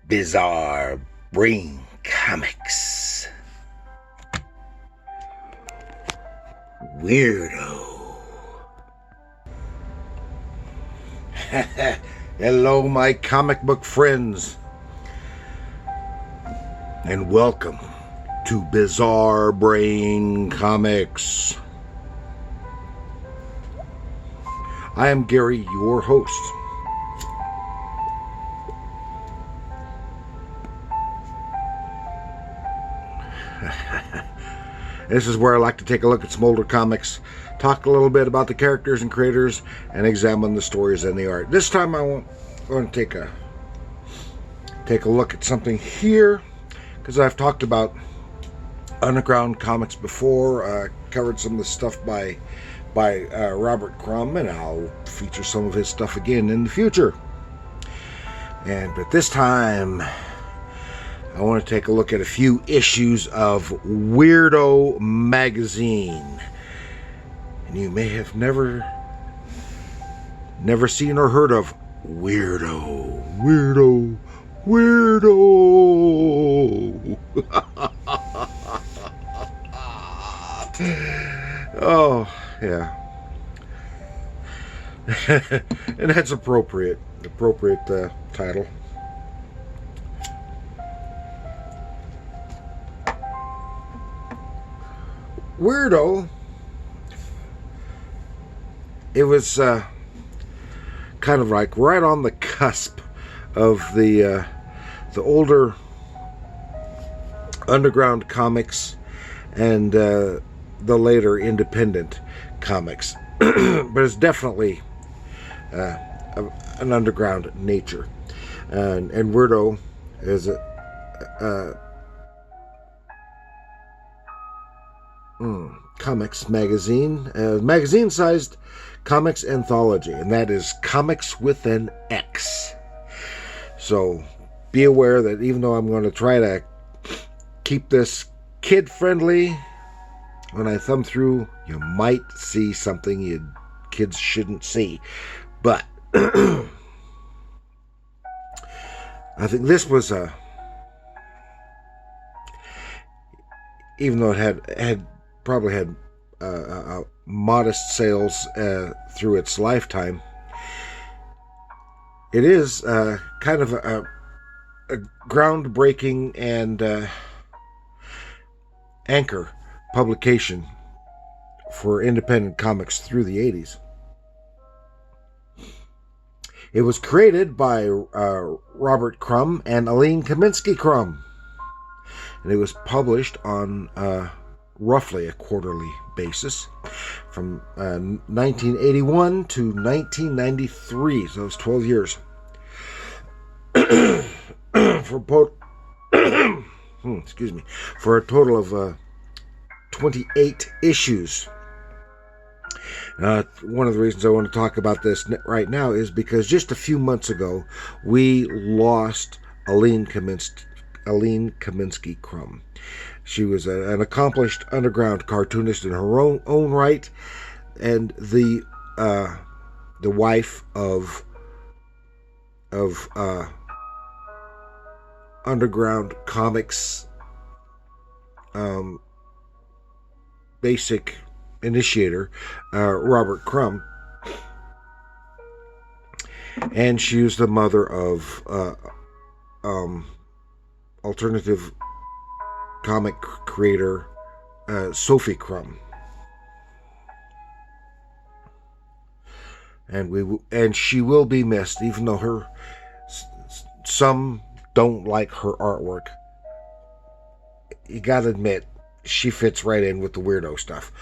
Bizarre Brain Comics. Weirdo. Hello, my comic book friends, and welcome to Bizarre Brain Comics. I am Gary, your host. This is where I like to take a look at some older comics, talk a little bit about the characters and creators, and examine the stories and the art. This time I want to take a look at something here, because I've talked about underground comics before. Covered some of the stuff by Robert Crumb, and I'll feature some of his stuff again in the future. But this time I want to take a look at a few issues of Weirdo Magazine. And you may have never seen or heard of Weirdo. Oh, yeah. And that's appropriate title. Weirdo, it was kind of like right on the cusp of the older underground comics and the later independent comics, but it's definitely an underground nature, and Weirdo is a comics magazine, magazine-sized comics anthology, and that is comics with an X. So be aware that even though I'm going to try to keep this kid-friendly, when I thumb through, you might see something kids shouldn't see. But I think this was even though it had probably had modest sales through its lifetime, it is kind of a groundbreaking and anchor publication for independent comics through the 80s. It was created by Robert Crumb and Aline Kominski-Crumb, and it was published on roughly a quarterly basis from 1981 to 1993, so it was 12 years. For a total of 28 issues. One of the reasons I want to talk about this right now is because just a few months ago we lost Aline Kominski-Crumb. She was an accomplished underground cartoonist in her own right, and the wife of underground comics basic initiator, Robert Crumb, and she was the mother of alternative comic creator Sophie Crumb, and she will be missed, even though some don't like her artwork. You gotta admit, she fits right in with the weirdo stuff.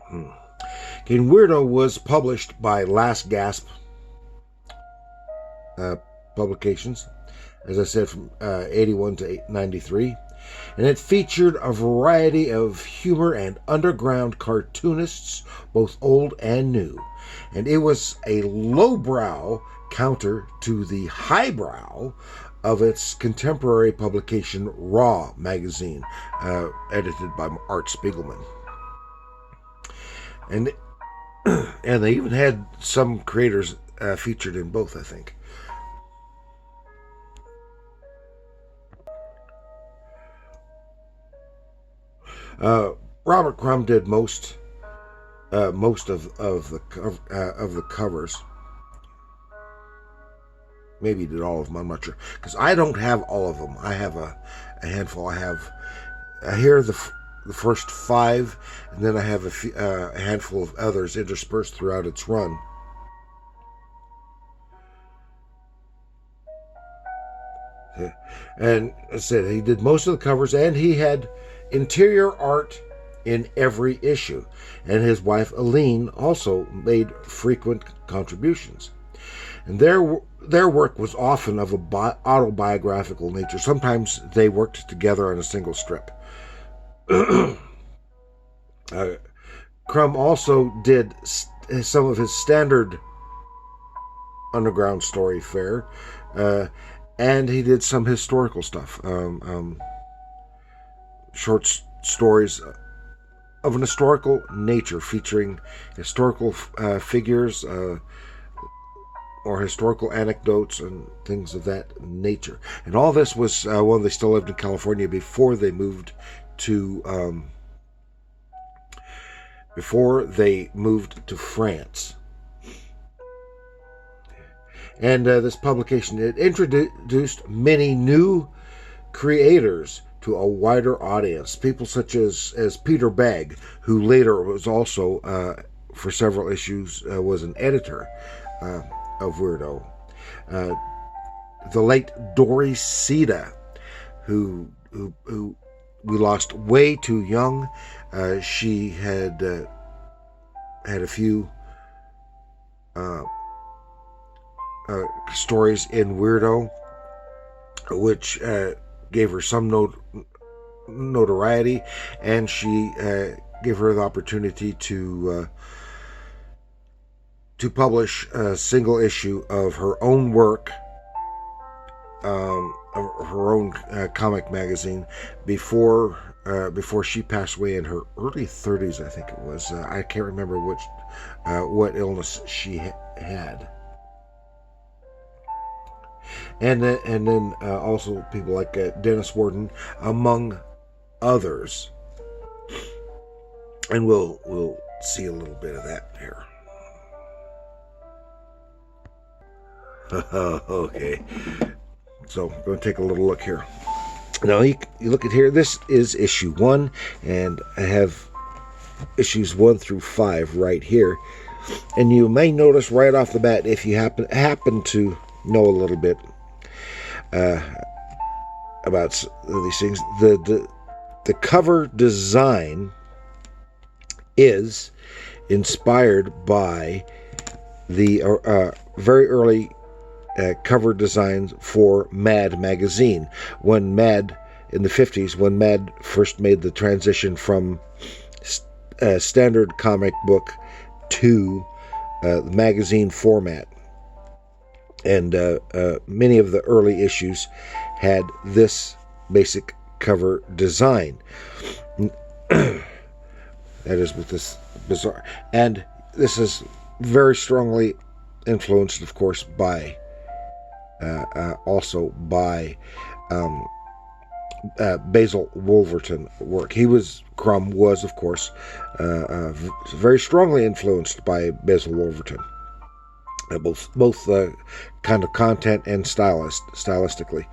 And Weirdo was published by Last Gasp Publications, as I said, from 81 to 93, and it featured a variety of humor and underground cartoonists, both old and new, and it was a lowbrow counter to the highbrow of its contemporary publication, Raw Magazine, edited by Art Spiegelman. And they even had some creators featured in both, I think. Robert Crumb did most of the covers. Maybe he did all of them. I'm not sure, because I don't have all of them. I have a handful. I have here the first 5, and then I have a handful of others interspersed throughout its run. And I said he did most of the covers, and he had interior art in every issue. And his wife Aline also made frequent contributions. And their work was often of a autobiographical nature. Sometimes they worked together on a single strip. Crumb also did some of his standard underground story fare, and he did some historical stuff, short stories of an historical nature featuring historical figures, or historical anecdotes and things of that nature. And all this was when they still lived in California before they moved to France. And this publication, it introduced many new creators to a wider audience. People such as Peter Bagg, who later was also, for several issues, was an editor of Weirdo. The late Dory Sita, who we lost way too young. She had a few stories in Weirdo, which gave her some notoriety, and she gave her the opportunity to publish a single issue of her own work, of her own comic magazine, before she passed away in her early 30s, I think it was. I can't remember what illness she had. And then also people like Dennis Warden, among others. And we'll see a little bit of that here. Okay, so I'm going to take a little look here. Now you look at here. This is issue 1, and I have issues 1 through 5 right here. And you may notice right off the bat, if you happen to know a little bit about these things, the cover design is inspired by the very early cover designs for Mad magazine. When Mad, in the 50s, when Mad first made the transition from standard comic book to the magazine format. And many of the early issues had this basic cover design. That is with this bizarre. And this is very strongly influenced, of course, by also by Basil Wolverton work. Crumb was, of course, very strongly influenced by Basil Wolverton. Both kind of content and stylistically,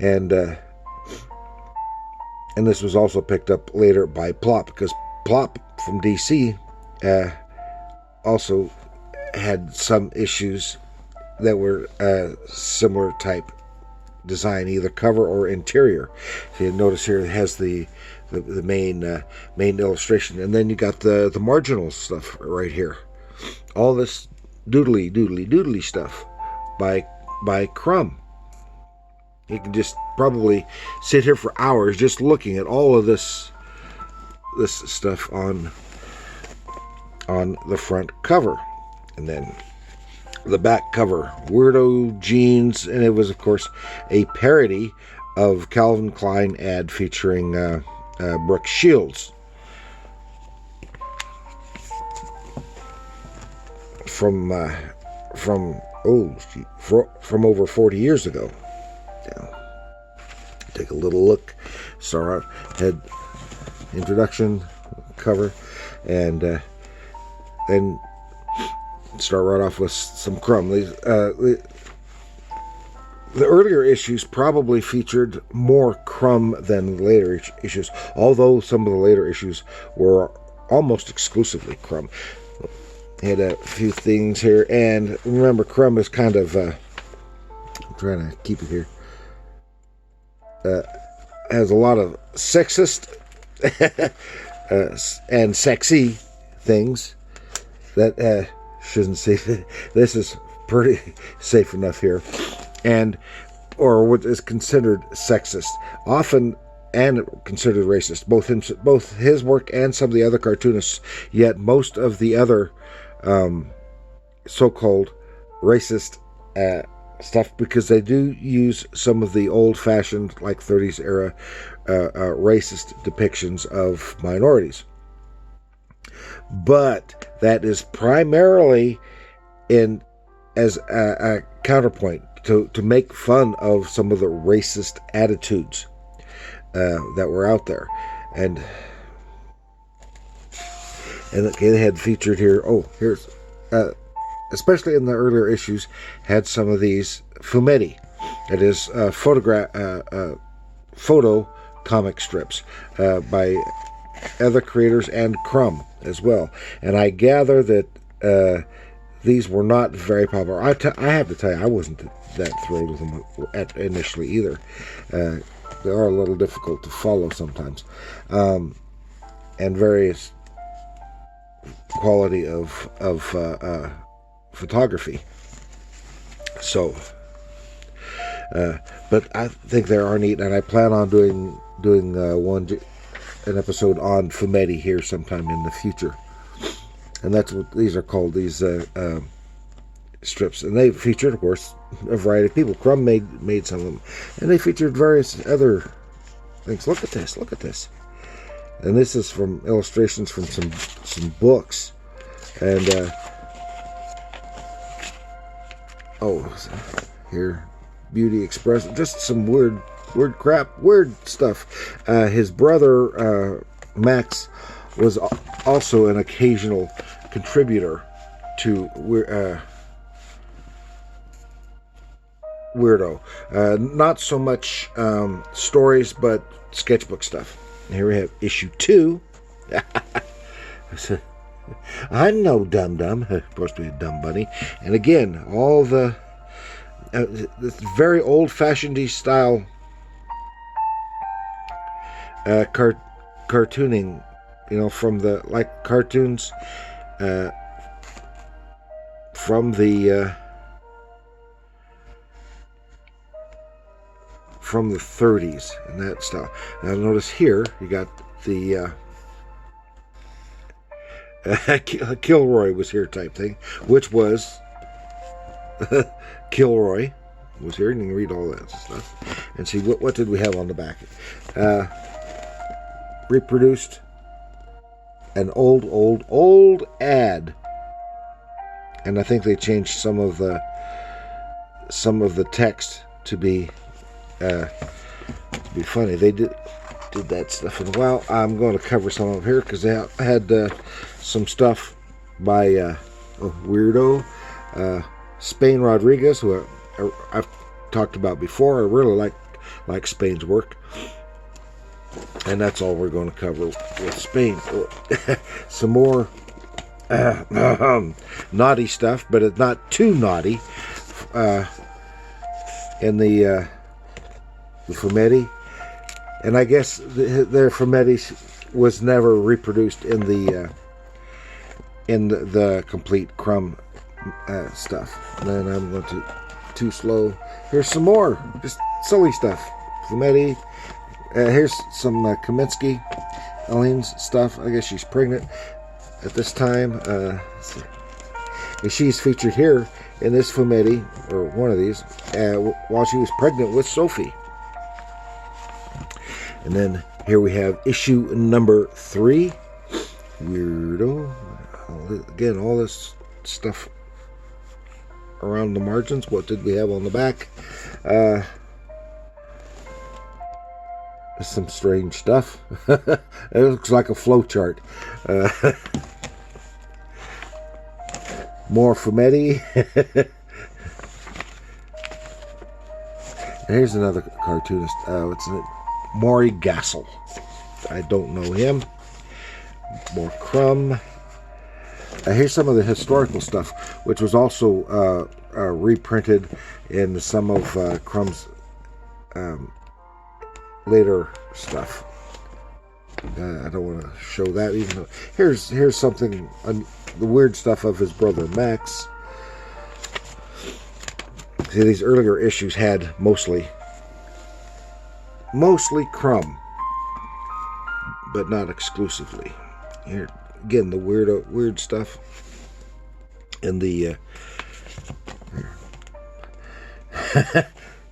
and this was also picked up later by Plop, because Plop from DC also had some issues that were similar type design, either cover or interior. So you notice here it has the main illustration, and then you got the marginal stuff right here. All this doodly stuff by Crumb. You can just probably sit here for hours just looking at all of this stuff on the front cover. And then the back cover, Weirdo jeans, and it was, of course, a parody of Calvin Klein ad featuring Brooke Shields from over 40 years ago. Now, take a little look. Sarah had introduction cover, and then start right off with some Crumb. The earlier issues probably featured more Crumb than later issues, although some of the later issues were almost exclusively Crumb. Had a few things here, and remember, Crumb is kind of, I'm trying to keep it here, has a lot of sexist and sexy things that shouldn't say. This is pretty safe enough here, or what is considered sexist, often, and considered racist. Both his work and some of the other cartoonists. Yet most of the other so-called racist stuff, because they do use some of the old-fashioned, like 30s era racist depictions of minorities. But that is primarily as a counterpoint to make fun of some of the racist attitudes that were out there. And they had featured here, here's especially in the earlier issues, had some of these fumetti, that is photo comic strips by other creators and Crumb as well. And I gather that these were not very popular. I have to tell you, I wasn't that thrilled with them initially either. They are a little difficult to follow sometimes, and various quality of photography. So, but I think they are neat, and I plan on doing an episode on fumetti here sometime in the future. And that's what these are called, these strips. And they featured, of course, a variety of people. Crumb made some of them, and they featured various other things. Look at this. And this is from illustrations from some books. And here, Beauty Express, just some weird stuff. His brother Max was also an occasional contributor to Weirdo. Not so much stories, but sketchbook stuff. And here we have issue 2. I'm no dum-dum. Supposed to be a dumb bunny. And again, all the this very old-fashioned style cartooning, from the, like, cartoons from the 30s and that style. Now notice here you got the Kilroy was here type thing, which was Kilroy was here, and you can read all that stuff and see what did we have on the back. Reproduced an old ad, and I think they changed some of the text to be funny. They did that stuff. And well, I'm going to cover some of here because they had some stuff by Weirdo Spain Rodriguez, who I've talked about before. I really like Spain's work, and that's all we're going to cover with Spain. Some more naughty stuff, but it's not too naughty. In the fumetti, and I guess their fumetti was never reproduced in the complete Crumb stuff. And then I'm going to too slow. Here's some more just silly stuff. Fumetti. Here's some Kominski Eileen's stuff. I guess she's pregnant at this time. And she's featured here in this fumetti, or one of these, while she was pregnant with Sophie. And then here we have issue number 3, Weirdo. Again, all this stuff around the margins. What did we have on the back? some strange stuff. It looks like a flow chart. More Fumetti. Here's another cartoonist. What's it? Maury Gassel. I don't know him. More Crumb. Here's some of the historical stuff, which was also reprinted in some of Crumb's later stuff. I don't want to show that. Even though here's something, the weird stuff of his brother Max. See, these earlier issues had mostly Crumb, but not exclusively. Here again, the weird stuff, and the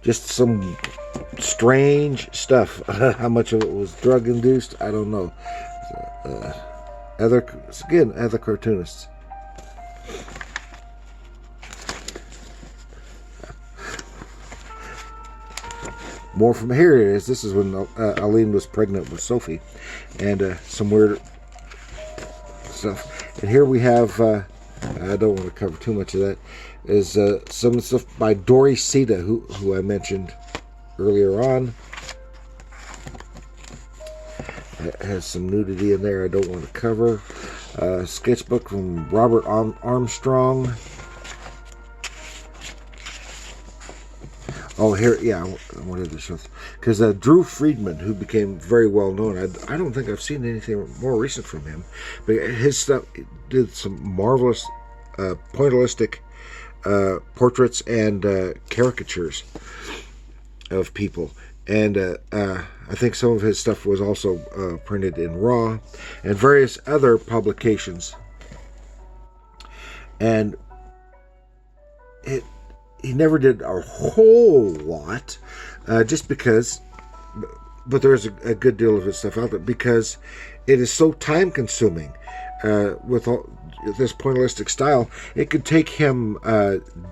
just some strange stuff. How much of it was drug induced, I don't know. Other cartoonists. More from here it is. This is when Aline was pregnant with Sophie, and some weird stuff. And here we have, I don't want to cover too much of that, is some stuff by Dory Sita, who I mentioned earlier on. It has some nudity in there I don't want to cover. Sketchbook from Robert Armstrong. Oh, here, yeah, I wanted to show, because Drew Friedman, who became very well known, I don't think I've seen anything more recent from him, but his stuff did some marvelous pointillistic portraits and caricatures of people, and I think some of his stuff was also printed in Raw and various other publications, and he never did a whole lot, just because, but there's a good deal of his stuff out there, because it is so time consuming with all this pointillistic style. It could take him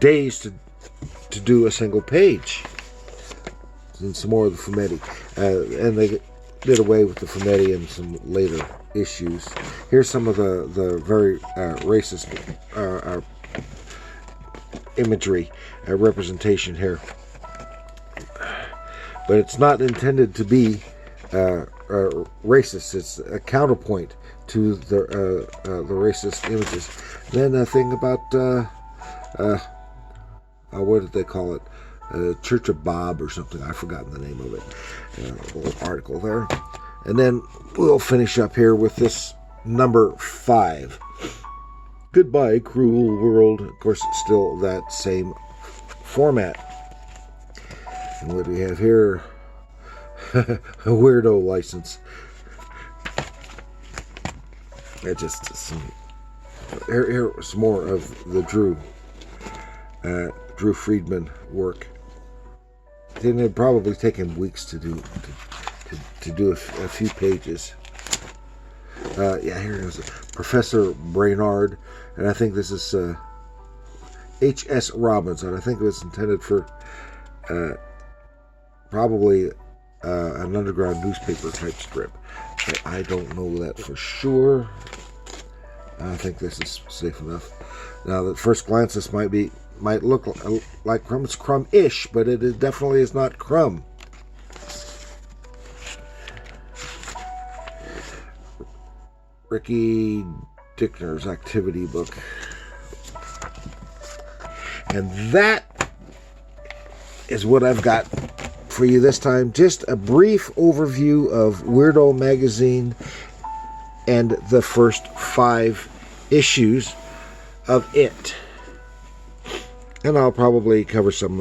days to do a single page. And some more of the Fumetti, and they did away with the Fumetti in some later issues. Here's some of the very racist imagery representation here, but it's not intended to be racist. It's a counterpoint to the racist images. Then a thing about what did they call it? Church of Bob or something. I've forgotten the name of it. A little article there, and then we'll finish up here with this number 5. Goodbye, Cruel World. Of course, it's still that same format. And what do we have here? A Weirdo license. It just here was more of the Drew Friedman work. Then it'd probably take him weeks to do a few pages. Yeah, here it is. Professor Brainard, and I think this is H.S. Robinson. I think it was intended for probably an underground newspaper type strip, but I don't know that for sure. I think this is safe enough. Now, at first glance, this might look like Crumb. It's Crumb-ish, but it definitely is not Crumb. Ricky Dickner's activity book. And that is what I've got for you this time. Just a brief overview of Weirdo Magazine and the first 5 issues of it. And I'll probably cover some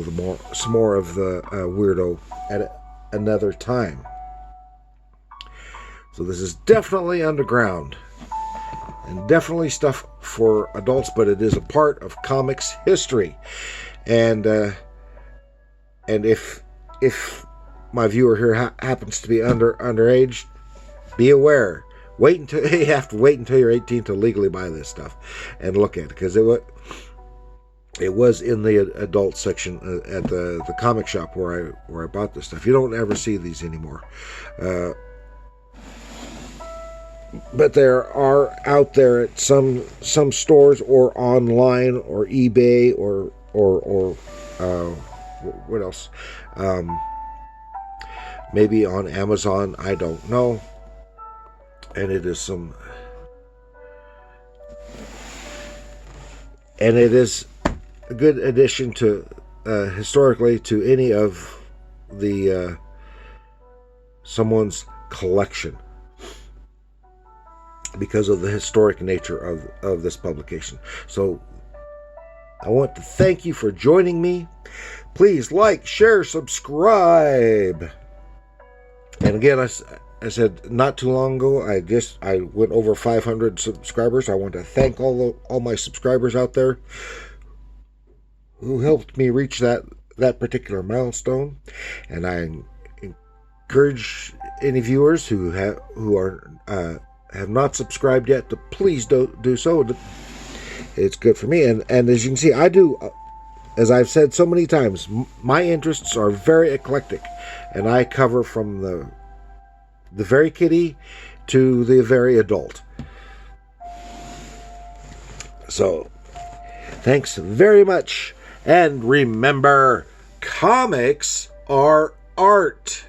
more of the Weirdo at another time. So this is definitely underground and definitely stuff for adults, but it is a part of comics history. And if my viewer here happens to be underage, be aware. You have to wait until you're 18 to legally buy this stuff and look at it, because It was in the adult section at the comic shop where I bought this stuff. You don't ever see these anymore. But there are out there at some stores or online or eBay or what else? Maybe on Amazon. I don't know. And it is a good addition to historically to any of the someone's collection, because of the historic nature of this publication. So I want to thank you for joining me. Please like, share, subscribe. And again, I said not too long ago, I went over 500 subscribers. I want to thank all my subscribers out there who helped me reach that particular milestone. And I encourage any viewers who have not subscribed yet to please do so. It's good for me, and as you can see, I do, as I've said so many times, my interests are very eclectic, and I cover from the very kiddie to the very adult. So thanks very much, and remember, comics are art.